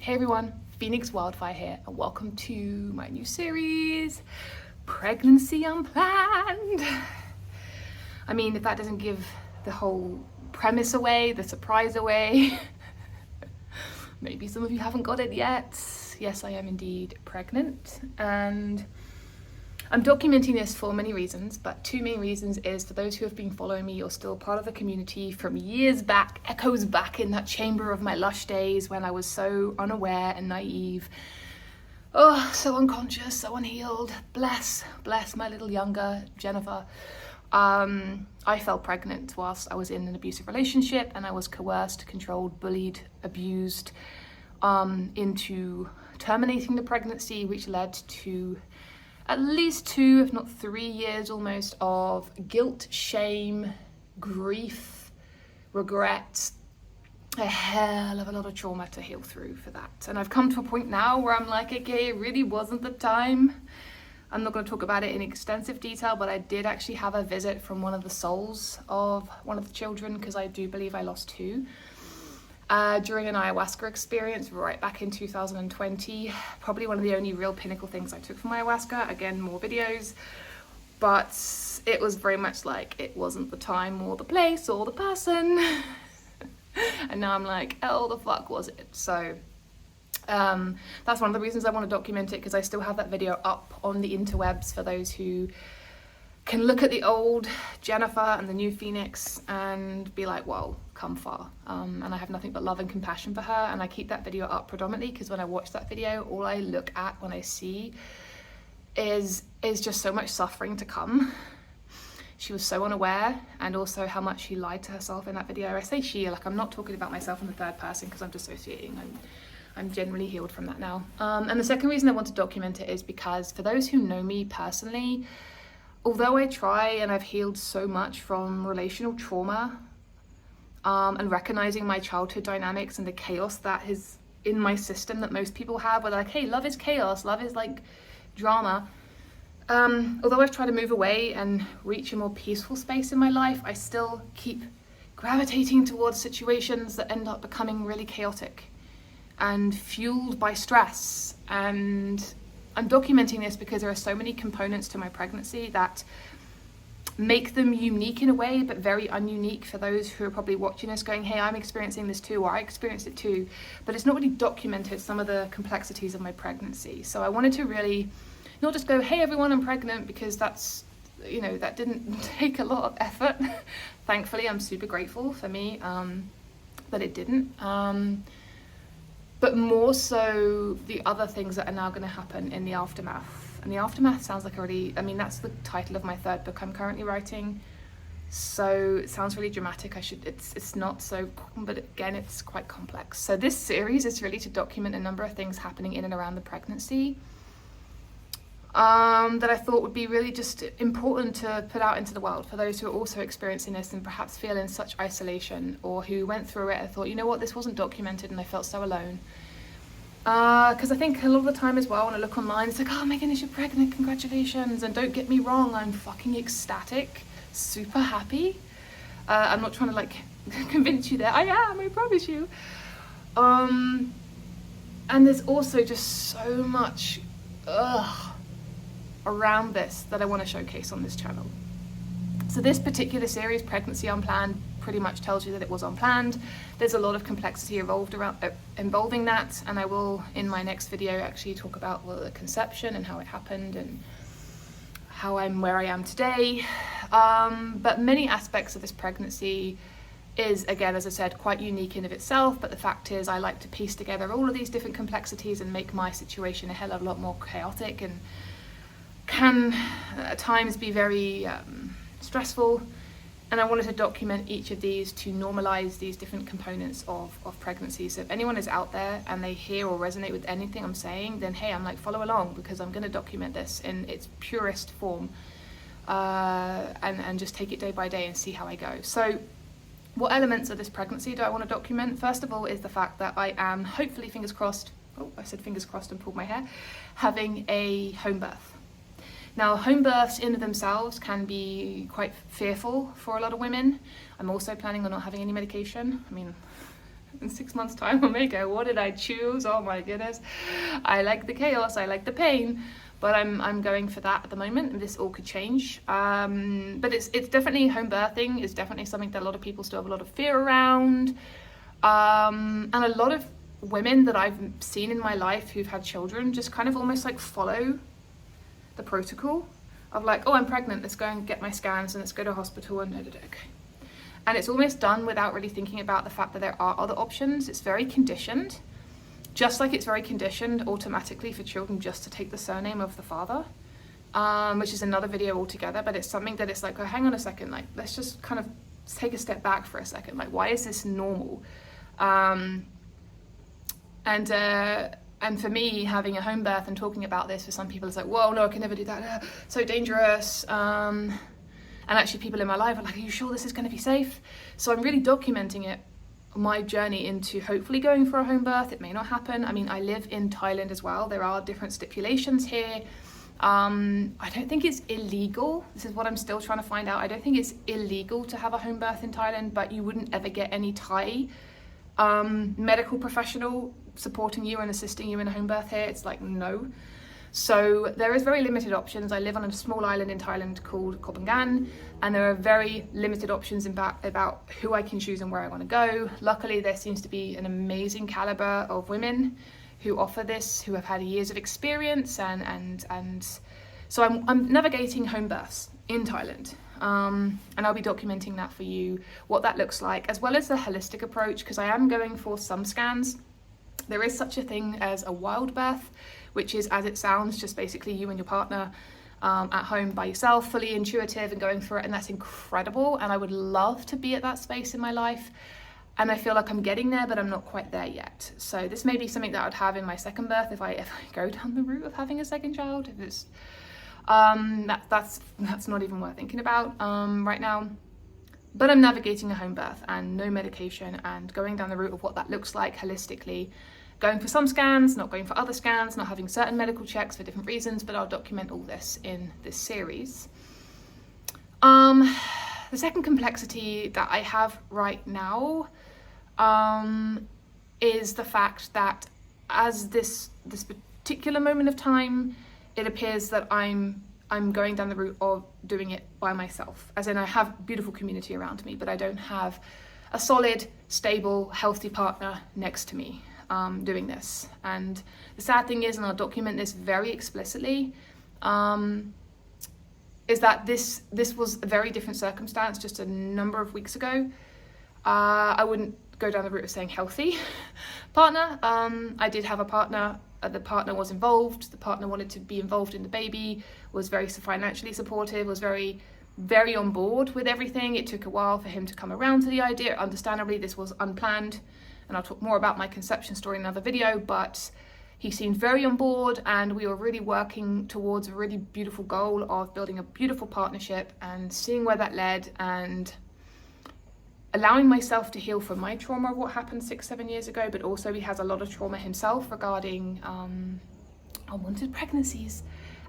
Hey everyone, Phoenix Wildfire here, and welcome to my new series, Pregnancy Unplanned. I mean, if that doesn't give the whole premise away, the surprise away, maybe some of you haven't got it yet. Yes, I am indeed pregnant, and I'm documenting this for many reasons, but two main reasons is for those who have been following me, you're still part of the community from years back, echoes back in that chamber of my lush days when I was so unaware and naive. Oh, so unconscious, so unhealed. Bless my little younger Jennifer. I fell pregnant whilst I was in an abusive relationship, and I was coerced, controlled, bullied, abused into terminating the pregnancy, which led to at least 2, if not 3 years almost, of guilt, shame, grief, regret, a hell of a lot of trauma to heal through for that. And I've come to a point now where I'm like, okay, it really wasn't the time. I'm not going to talk about it in extensive detail, but I did actually have a visit from one of the souls of one of the children, because I do believe I lost 2. During an ayahuasca experience right back in 2020, probably one of the only real pinnacle things I took from ayahuasca. Again, more videos, but it was very much like it wasn't the time or the place or the person. And now I'm like, oh, the fuck was it? So that's one of the reasons I want to document it, because I still have that video up on the interwebs for those who can look at the old Jennifer and the new Phoenix and be like, whoa, come far. And I have nothing but love and compassion for her, and I keep that video up predominantly because when I watch that video, all I look at when I see is just so much suffering to come. She was so unaware, and also how much she lied to herself in that video. I say she, like I'm not talking about myself in the third person because I'm dissociating. I'm generally healed from that now. And the second reason I want to document it is because for those who know me personally, although I try and I've healed so much from relational trauma and recognizing my childhood dynamics and the chaos that is in my system that most people have, where they're like, hey, love is chaos, love is like drama. Although I've tried to move away and reach a more peaceful space in my life, I still keep gravitating towards situations that end up becoming really chaotic and fueled by stress. And I'm documenting this because there are so many components to my pregnancy that make them unique in a way, but very ununique for those who are probably watching this going, hey, I'm experiencing this too, or I experienced it too. But it's not really documented, some of the complexities of my pregnancy. So I wanted to really not just go, hey everyone, I'm pregnant, because that's, you know, that didn't take a lot of effort. Thankfully, I'm super grateful for me that it didn't. But more so the other things that are now going to happen in the aftermath. And the aftermath sounds like that's the title of my third book I'm currently writing. So it sounds really dramatic. It's not so, but again, it's quite complex. So this series is really to document a number of things happening in and around the pregnancy that I thought would be really just important to put out into the world for those who are also experiencing this and perhaps feel in such isolation, or who went through it and thought, you know what, this wasn't documented and I felt so alone. Because I think a lot of the time as well, when I look online, it's like, oh my goodness, you're pregnant, congratulations. And don't get me wrong, I'm fucking ecstatic, super happy. I'm not trying to like convince you that I am, I promise you. And there's also just so much around this that I want to showcase on this channel. So this particular series, Pregnancy Unplanned, pretty much tells you that it was unplanned. There's a lot of complexity involving that, and I will in my next video actually talk about the conception and how it happened and how I'm where I am today. But many aspects of this pregnancy is, again, as I said, quite unique in of itself, but the fact is I like to piece together all of these different complexities and make my situation a hell of a lot more chaotic, and can at times be very stressful. And I wanted to document each of these to normalize these different components of pregnancy. So if anyone is out there and they hear or resonate with anything I'm saying, then hey, I'm like, follow along, because I'm going to document this in its purest form and just take it day by day and see how I go. So what elements of this pregnancy do I want to document? First of all is the fact that I am, hopefully, fingers crossed, oh, I said fingers crossed and pulled my hair, having a home birth. Now, home births in of themselves can be quite fearful for a lot of women. I'm also planning on not having any medication. I mean, in 6 months' time, I may go, what did I choose? Oh my goodness. I like the chaos, I like the pain, but I'm going for that at the moment, and this all could change. But it's definitely, home birthing is definitely something that a lot of people still have a lot of fear around. And a lot of women that I've seen in my life who've had children just kind of almost like follow the protocol of like, oh, I'm pregnant, let's go and get my scans and let's go to hospital and okay. And it's almost done without really thinking about the fact that there are other options. It's very conditioned, just like it's very conditioned automatically for children just to take the surname of the father, which is another video altogether, but it's something that it's like, oh, hang on a second, like, let's just kind of take a step back for a second. Like, why is this normal? And for me, having a home birth and talking about this, for some people it's like, whoa, no, I can never do that, so dangerous. And actually people in my life are like, are you sure this is going to be safe? So I'm really documenting it, my journey into hopefully going for a home birth. It may not happen. I mean, I live in Thailand as well. There are different stipulations here. I don't think it's illegal. This is what I'm still trying to find out. I don't think it's illegal to have a home birth in Thailand, but you wouldn't ever get any Thai medical professional supporting you and assisting you in a home birth here. It's like, no. So there is very limited options. I live on a small island in Thailand called Koh Phangan, and there are very limited options about who I can choose and where I want to go. Luckily, there seems to be an amazing caliber of women who offer this, who have had years of experience, and so I'm navigating home births in Thailand. And I'll be documenting that for you, what that looks like, as well as the holistic approach, because I am going for some scans. There is such a thing as a wild birth, which is, as it sounds, just basically you and your partner at home by yourself, fully intuitive and going through it, and that's incredible. And I would love to be at that space in my life, and I feel like I'm getting there, but I'm not quite there yet. So this may be something that I would have in my second birth if I go down the route of having a second child. If it's that's not even worth thinking about right now. But I'm navigating a home birth and no medication, and going down the route of what that looks like holistically, going for some scans, not going for other scans, not having certain medical checks for different reasons, but I'll document all this in this series. The second complexity that I have right now is the fact that as this particular moment of time, it appears that I'm going down the route of doing it by myself. As in, I have beautiful community around me, but I don't have a solid, stable, healthy partner next to me doing this. And the sad thing is, and I'll document this very explicitly, is that this was a very different circumstance just a number of weeks ago. I wouldn't go down the route of saying healthy partner. I did have a partner. The partner was involved. The partner wanted to be involved in the baby, was very financially supportive, was very, very on board with everything. It took a while for him to come around to the idea. Understandably, this was unplanned, and I'll talk more about my conception story in another video, but he seemed very on board, and we were really working towards a really beautiful goal of building a beautiful partnership and seeing where that led, and allowing myself to heal from my trauma of what happened 6-7 years ago, but also he has a lot of trauma himself regarding unwanted pregnancies,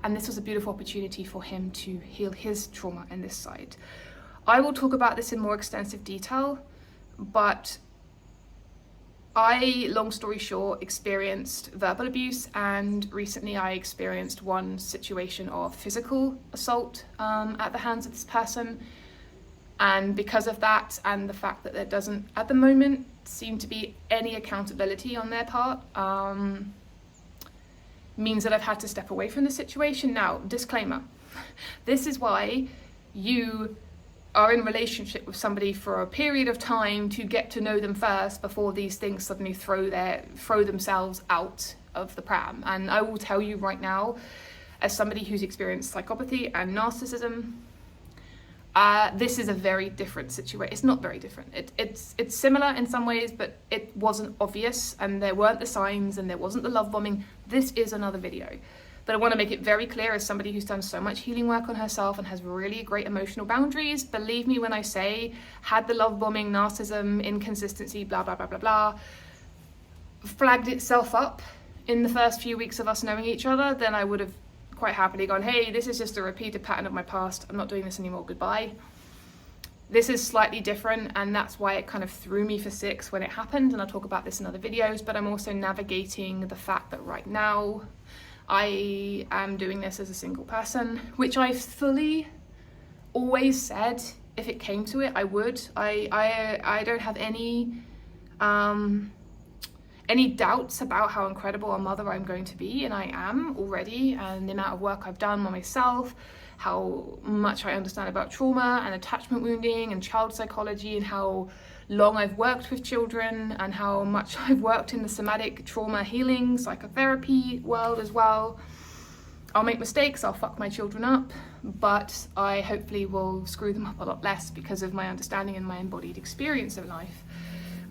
and this was a beautiful opportunity for him to heal his trauma in this side. I will talk about this in more extensive detail, but I, long story short, experienced verbal abuse, and recently I experienced one situation of physical assault at the hands of this person. And because of that, and the fact that there doesn't, at the moment, seem to be any accountability on their part, means that I've had to step away from the situation. Now, disclaimer, this is why you are in a relationship with somebody for a period of time to get to know them first before these things suddenly throw themselves out of the pram. And I will tell you right now, as somebody who's experienced psychopathy and narcissism, this is a very different situation. It's not very different. It's similar in some ways, but it wasn't obvious, and there weren't the signs, and there wasn't the love bombing. This is another video. But I want to make it very clear, as somebody who's done so much healing work on herself and has really great emotional boundaries, believe me when I say, had the love bombing, narcissism, inconsistency, blah, blah, blah, blah, blah, flagged itself up in the first few weeks of us knowing each other, then I would have quite happily gone, hey, this is just a repeated pattern of my past. I'm not doing this anymore. Goodbye. This is slightly different, and that's why it kind of threw me for 6 when it happened, and I'll talk about this in other videos, but I'm also navigating the fact that right now I am doing this as a single person, which I've fully always said if it came to it, I would. I don't have any doubts about how incredible a mother I'm going to be, and I am already, and the amount of work I've done on myself, how much I understand about trauma and attachment wounding and child psychology, and how long I've worked with children, and how much I've worked in the somatic trauma healing psychotherapy world as well. I'll make mistakes, I'll fuck my children up, but I hopefully will screw them up a lot less because of my understanding and my embodied experience of life.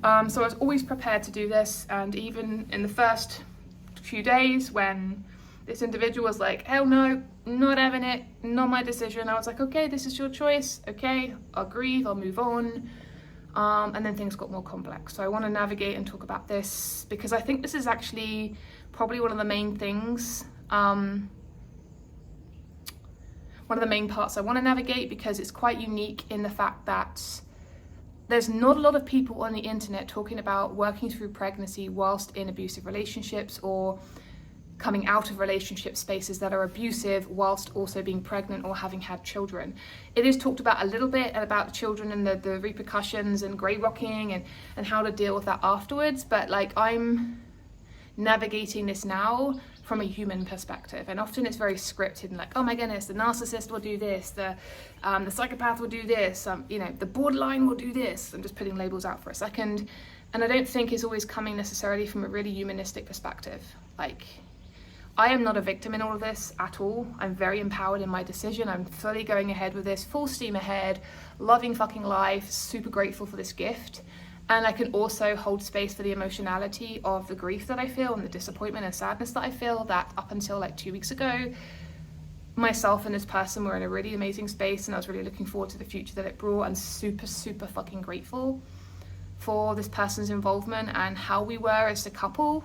So I was always prepared to do this, and even in the first few days when this individual was like, hell no, not having it, not my decision, I was like, okay, this is your choice, okay, I'll grieve, I'll move on. And then things got more complex. So I want to navigate and talk about this because I think this is actually probably one of the main things, one of the main parts I want to navigate, because it's quite unique in the fact that there's not a lot of people on the internet talking about working through pregnancy whilst in abusive relationships, or coming out of relationship spaces that are abusive whilst also being pregnant or having had children. It is talked about a little bit about the children and the repercussions and grey rocking and how to deal with that afterwards, but like I'm navigating this now from a human perspective, and often it's very scripted and like, oh my goodness, the narcissist will do this, the psychopath will do this, you know, the borderline will do this. I'm just putting labels out for a second, and I don't think it's always coming necessarily from a really humanistic perspective. Like, I am not a victim in all of this at all. I'm very empowered in my decision. I'm fully going ahead with this, full steam ahead, loving fucking life, super grateful for this gift. And I can also hold space for the emotionality of the grief that I feel and the disappointment and sadness that I feel, that up until like 2 weeks ago, myself and this person were in a really amazing space, and I was really looking forward to the future that it brought, and super, super fucking grateful for this person's involvement and how we were as a couple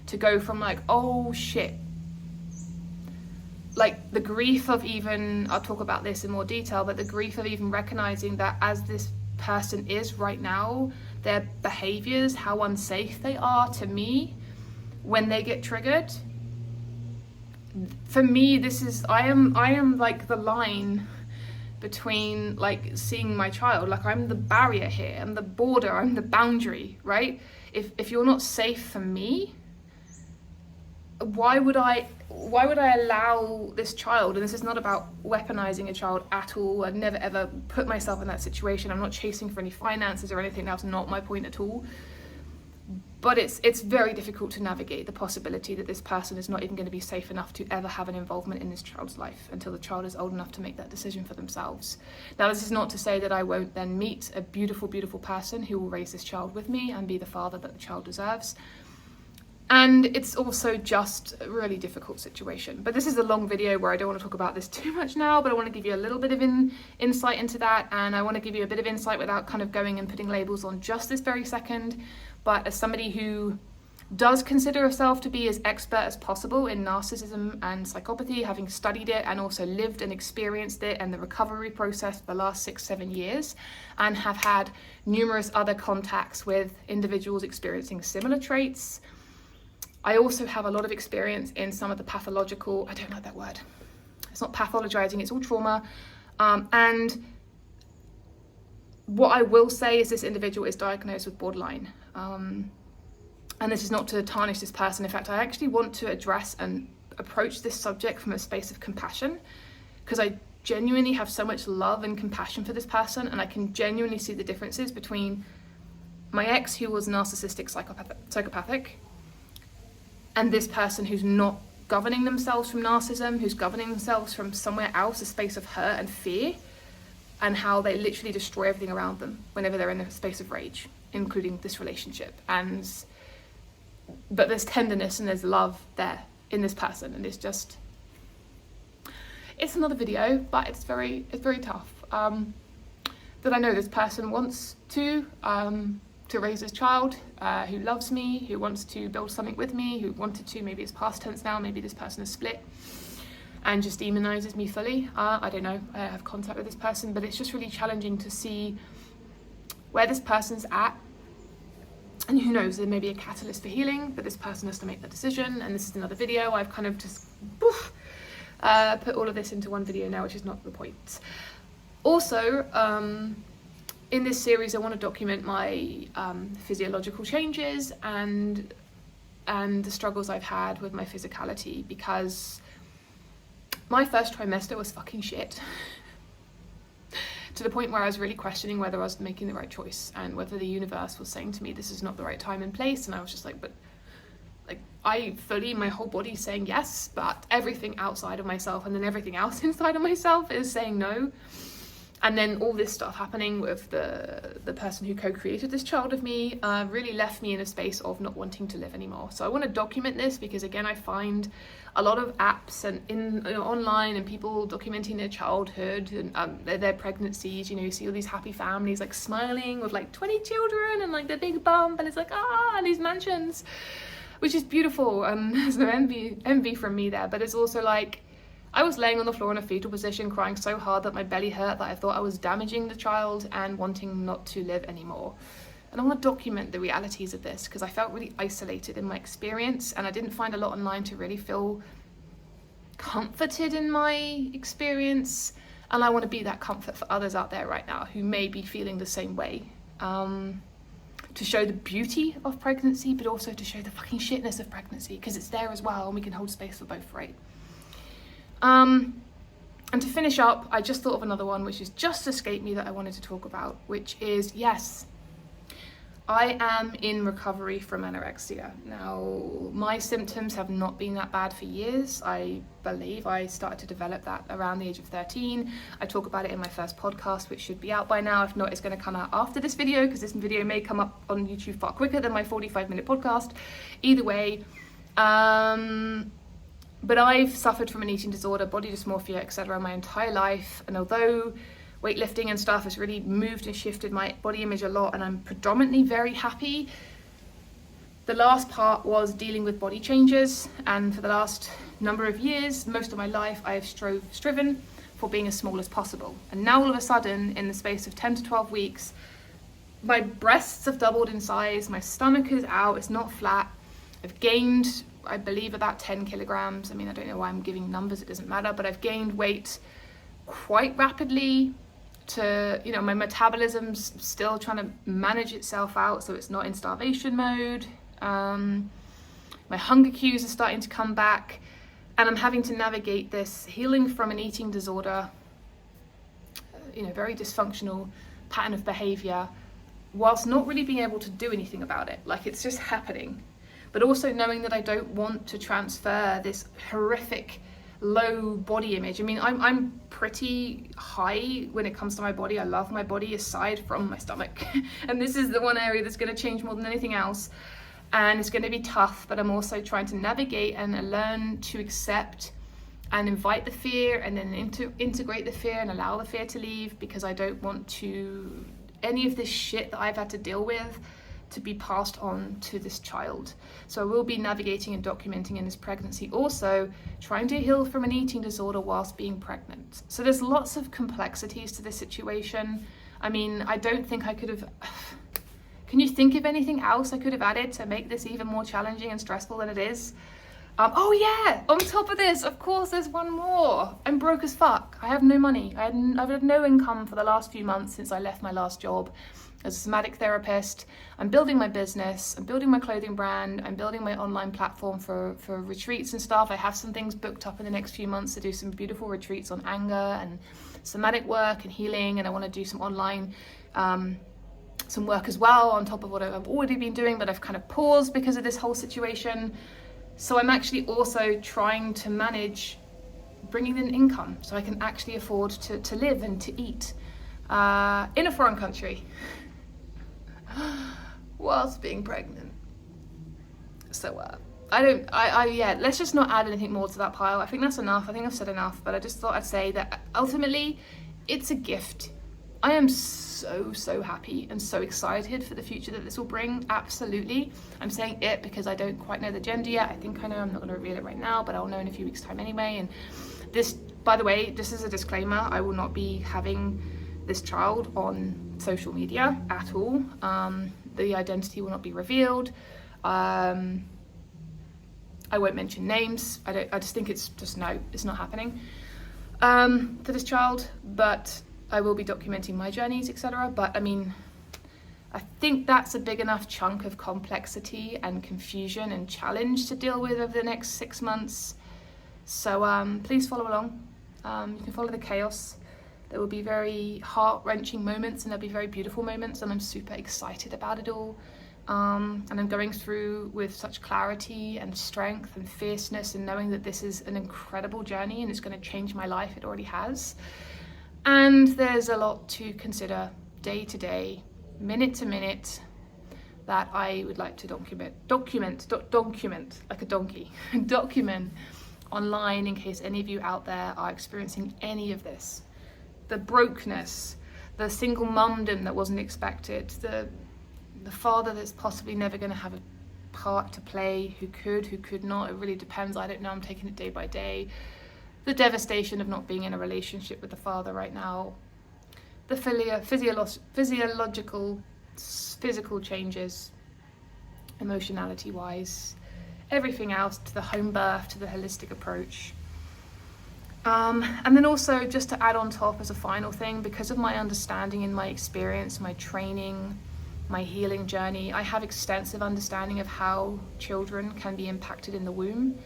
to go from like, oh shit, like the grief of even, I'll talk about this in more detail, but the grief of even recognizing that as this person is right now, their behaviors, how unsafe they are to me when they get triggered. For me, this is, I am like the line between like seeing my child, like I'm the barrier here, I'm the border, I'm the boundary, right? If you're not safe for me, why would I allow this child, and this is not about weaponizing a child at all, I'd never ever put myself in that situation, I'm not chasing for any finances or anything, that's not my point at all, but it's very difficult to navigate the possibility that this person is not even going to be safe enough to ever have an involvement in this child's life until the child is old enough to make that decision for themselves. Now, this is not to say that I won't then meet a beautiful, beautiful person who will raise this child with me and be the father that the child deserves. And it's also just a really difficult situation. But this is a long video where I don't want to talk about this too much now, but I want to give you a little bit of insight into that, and I want to give you a bit of insight without kind of going and putting labels on just this very second. But as somebody who does consider herself to be as expert as possible in narcissism and psychopathy, having studied it and also lived and experienced it and the recovery process for the last 6-7 years, and have had numerous other contacts with individuals experiencing similar traits, I also have a lot of experience in some of the pathological, I don't like that word, it's not pathologizing, it's all trauma. And what I will say is this individual is diagnosed with borderline. And this is not to tarnish this person. In fact, I actually want to address and approach this subject from a space of compassion, because I genuinely have so much love and compassion for this person, and I can genuinely see the differences between my ex, who was narcissistic psychopathic, and this person who's not governing themselves from narcissism, who's governing themselves from somewhere else, a space of hurt and fear, and how they literally destroy everything around them whenever they're in a space of rage, including this relationship. But there's tenderness and there's love there in this person, and it's another video, but it's very tough. That I know this person wants to raise his child, who loves me, who wants to build something with me, who wanted to, maybe it's past tense now, maybe this person is split. and just demonizes me fully. I don't know, I have contact with this person, but it's just really challenging to see where this person's at. And who knows, there may be a catalyst for healing, but this person has to make that decision. And this is another video. I've kind of just put all of this into one video now, which is not the point. Also, in this series, I want to document my physiological changes and the struggles I've had with my physicality, because my first trimester was fucking shit. To the point where I was really questioning whether I was making the right choice and whether the universe was saying to me, this is not the right time and place. And I was just like, but like, my whole body's saying yes, but everything outside of myself and then everything else inside of myself is saying no. And then all this stuff happening with the person who co-created this child of me really left me in a space of not wanting to live anymore. So I want to document this because, again, I find a lot of apps and online and people documenting their childhood and their pregnancies. You know, you see all these happy families like smiling with like 20 children and like their big bump, and it's like, and these mansions, which is beautiful. There's no envy from me there, but it's also like, I was laying on the floor in a fetal position, crying so hard that my belly hurt that I thought I was damaging the child and wanting not to live anymore. And I want to document the realities of this because I felt really isolated in my experience, and I didn't find a lot online to really feel comforted in my experience. And I want to be that comfort for others out there right now who may be feeling the same way. To show the beauty of pregnancy, but also to show the fucking shitness of pregnancy, because it's there as well, and we can hold space for both, right? And to finish up, I just thought of another one which has just escaped me that I wanted to talk about, which is, yes, I am in recovery from anorexia. Now, my symptoms have not been that bad for years. I believe I started to develop that around the age of 13. I talk about it in my first podcast, which should be out by now. If not, it's going to come out after this video, because this video may come up on YouTube far quicker than my 45-minute podcast. Either way, but I've suffered from an eating disorder, body dysmorphia, etc. my entire life. And although weightlifting and stuff has really moved and shifted my body image a lot, and I'm predominantly very happy, the last part was dealing with body changes. And for the last number of years, most of my life, I have striven for being as small as possible. And now all of a sudden, in the space of 10 to 12 weeks, my breasts have doubled in size, my stomach is out, it's not flat. I've gained, I believe, about 10 kilograms. I mean, I don't know why I'm giving numbers, it doesn't matter, but I've gained weight quite rapidly. My metabolism's still trying to manage itself out, so it's not in starvation mode. My hunger cues are starting to come back, and I'm having to navigate this healing from an eating disorder, very dysfunctional pattern of behavior, whilst not really being able to do anything about it. Like, it's just happening. But also knowing that I don't want to transfer this horrific low body image. I mean, I'm pretty high when it comes to my body. I love my body aside from my stomach. And this is the one area that's going to change more than anything else. And it's going to be tough, but I'm also trying to navigate and learn to accept and invite the fear, and then integrate the fear and allow the fear to leave, because I don't want to any of this shit that I've had to deal with to be passed on to this child. So I will be navigating and documenting in this pregnancy, also trying to heal from an eating disorder whilst being pregnant. So there's lots of complexities to this situation. I mean, I don't think I could have... Can you think of anything else I could have added to make this even more challenging and stressful than it is? Oh yeah, on top of this, of course, there's one more. I'm broke as fuck. I have no money. I've had no income for the last few months since I left my last job as a somatic therapist. I'm building my business, I'm building my clothing brand, I'm building my online platform for retreats and stuff. I have some things booked up in the next few months to do some beautiful retreats on anger and somatic work and healing, and I want to do some online some work as well on top of what I've already been doing, but I've kind of paused because of this whole situation. So I'm actually also trying to manage bringing in income so I can actually afford to live and to eat in a foreign country whilst being pregnant. So let's just not add anything more to that pile. I think that's enough. I think I've said enough, but I just thought I'd say that ultimately it's a gift. I am so happy and so excited for the future that this will bring. Absolutely. I'm saying it because I don't quite know the gender yet. I think I know. I'm not going to reveal it right now, but I'll know in a few weeks' time anyway. This, by the way, just as a disclaimer, I will not be having this child on social media at all. The identity will not be revealed. I won't mention names. I just think it's just no, it's not happening for this child, but I will be documenting my journeys, etc. But I mean, I think that's a big enough chunk of complexity and confusion and challenge to deal with over the next 6 months. So please follow along. You can follow the chaos. There will be very heart-wrenching moments and there'll be very beautiful moments, and I'm super excited about it all. And I'm going through with such clarity and strength and fierceness, and knowing that this is an incredible journey and it's going to change my life. It already has. And there's a lot to consider day to day, minute to minute, that I would like to document like a donkey, document online in case any of you out there are experiencing any of this. The brokenness, the single mumdom that wasn't expected, the father that's possibly never going to have a part to play, who could not, it really depends, I don't know, I'm taking it day by day. The devastation of not being in a relationship with the father right now, the physiological, physical changes, emotionality wise, everything else, to the home birth, to the holistic approach. And then also, just to add on top as a final thing, because of my understanding and my experience, my training, my healing journey, I have extensive understanding of how children can be impacted in the womb,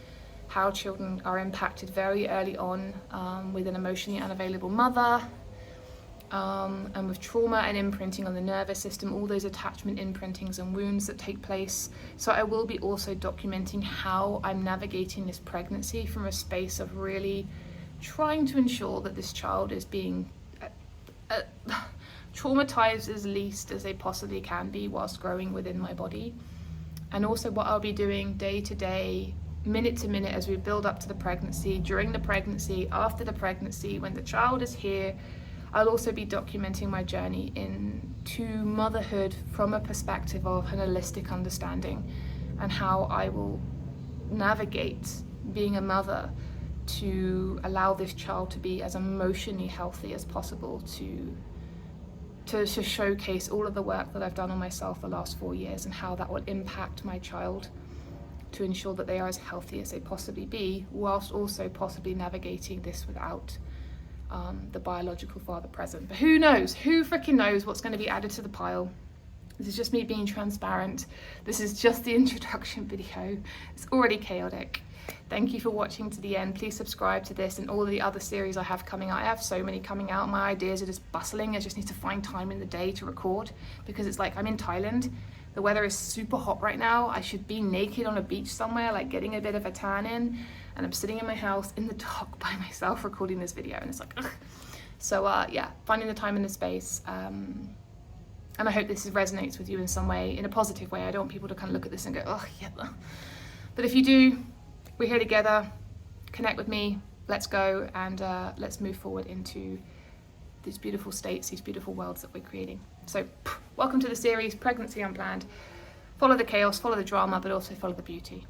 how children are impacted very early on with an emotionally unavailable mother, and with trauma and imprinting on the nervous system, all those attachment imprintings and wounds that take place. So I will be also documenting how I'm navigating this pregnancy from a space of really trying to ensure that this child is being traumatized as least as they possibly can be whilst growing within my body. And also what I'll be doing day to day, minute to minute, as we build up to the pregnancy, during the pregnancy, after the pregnancy, when the child is here. I'll also be documenting my journey into motherhood from a perspective of an holistic understanding, and how I will navigate being a mother to allow this child to be as emotionally healthy as possible, to showcase all of the work that I've done on myself the last 4 years, and how that will impact my child to ensure that they are as healthy as they possibly be, whilst also possibly navigating this without the biological father present. But who knows? Who freaking knows what's going to be added to the pile? This is just me being transparent. This is just the introduction video. It's already chaotic. Thank you for watching to the end. Please subscribe to this and all of the other series I have coming out. I have so many coming out. My ideas are just bustling. I just need to find time in the day to record, because it's like I'm in Thailand. The weather is super hot right now. I should be naked on a beach somewhere, like getting a bit of a tan in, and I'm sitting in my house in the dark by myself recording this video, and it's like, ugh. So yeah, finding the time and the space. And I hope this resonates with you in some way, in a positive way. I don't want people to kind of look at this and go, oh yeah. But if you do, we're here together. Connect with me. Let's go, and let's move forward into these beautiful states, these beautiful worlds that we're creating. So welcome to the series, Pregnancy Unplanned. Follow the chaos, follow the drama, but also follow the beauty.